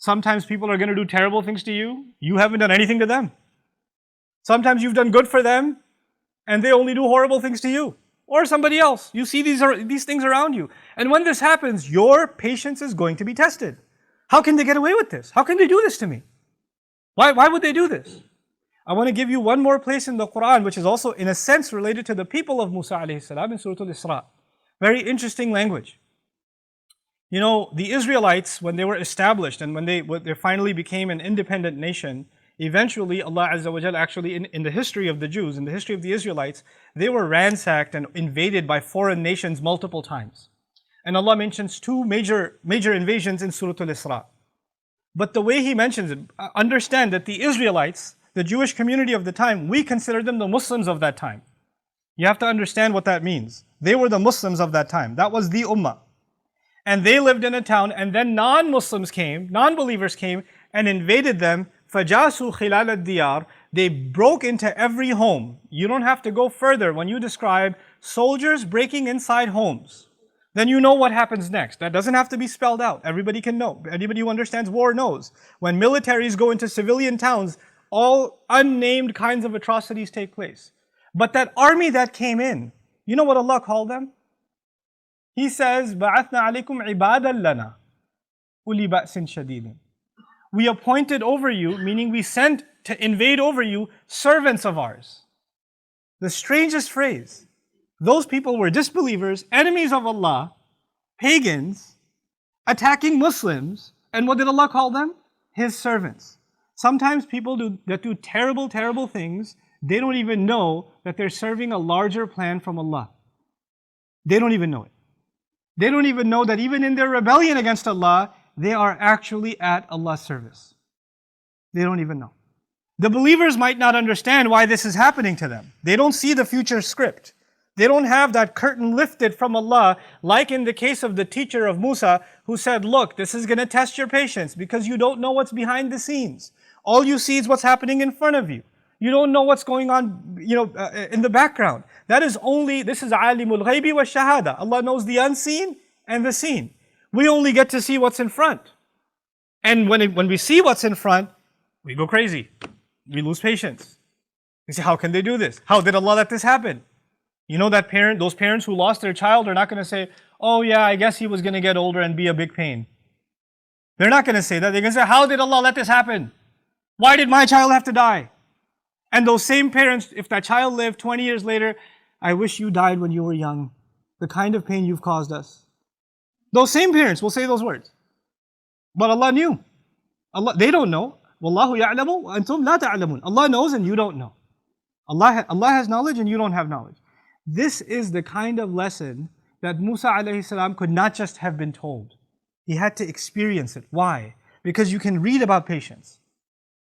Sometimes people are going to do terrible things to you. You haven't done anything to them. Sometimes you've done good for them and they only do horrible things to you or somebody else. You see these things around you. And when this happens, your patience is going to be tested. How can they get away with this? How can they do this to me? Why would they do this? I want to give you one more place in the Quran, which is also in a sense related to the people of Musa alayhi salam in Surah Al-Isra. Very interesting language. You know, the Israelites, when they were established and when they finally became an independent nation, eventually Allah Azza wa Jal actually in the history of the Jews, in the history of the Israelites, they were ransacked and invaded by foreign nations multiple times. And Allah mentions two major invasions in Surah Al-Isra. But the way He mentions it, understand that the Israelites, the Jewish community of the time, we consider them the Muslims of that time. You have to understand what that means. They were the Muslims of that time. That was the Ummah. And they lived in a town, and then non-Muslims came, non-believers came and invaded them. فَجَاسُوا خِلَالَ الدِّيَارِ. They broke into every home. You don't have to go further. When you describe soldiers breaking inside homes, then you know what happens next. That doesn't have to be spelled out. Everybody can know. Anybody who understands war knows. When militaries go into civilian towns, all unnamed kinds of atrocities take place. But that army that came in, you know what Allah called them? He says, بَعَثْنَا عَلَيْكُمْ عِبَادًا لَنَا أُولِي بَأْسٍ شَدِيدٍ. We appointed over you, meaning we sent to invade over you, servants of ours. The strangest phrase. Those people were disbelievers, enemies of Allah, pagans, attacking Muslims, and what did Allah call them? His servants. Sometimes people that do terrible, terrible things, they don't even know that they're serving a larger plan from Allah. They don't even know it. They don't even know that even in their rebellion against Allah, they are actually at Allah's service. They don't even know. The believers might not understand why this is happening to them. They don't see the future script. They don't have that curtain lifted from Allah, like in the case of the teacher of Musa, who said, look, this is going to test your patience because you don't know what's behind the scenes. All you see is what's happening in front of you. You don't know what's going on, in the background. This is alimul ghaybi wa shahada. Allah knows the unseen and the seen. We only get to see what's in front. And when we see what's in front, we go crazy. We lose patience. You say, how can they do this? How did Allah let this happen? You know those parents who lost their child are not going to say, oh yeah, I guess he was going to get older and be a big pain. They're not going to say that. They're going to say, how did Allah let this happen? Why did my child have to die? And those same parents, if that child lived 20 years later, I wish you died when you were young. The kind of pain you've caused us. Those same parents will say those words. But Allah knew. They don't know. Wallahu ya'lamu wa antum la ta'lamun. Allah knows and you don't know. Allah has knowledge and you don't have knowledge. This is the kind of lesson that Musa alayhi salam could not just have been told. He had to experience it. Why? Because you can read about patience.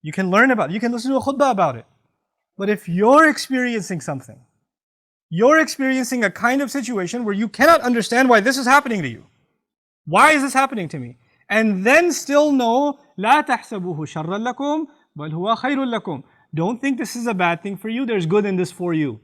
You can learn about it. You can listen to a khutbah about it. But if you're experiencing something, you're experiencing a kind of situation where you cannot understand why this is happening to you. Why is this happening to me? And then still know, لا تحسبوه شرا لكم بل هو خير لكم. Don't think this is a bad thing for you. There's good in this for you.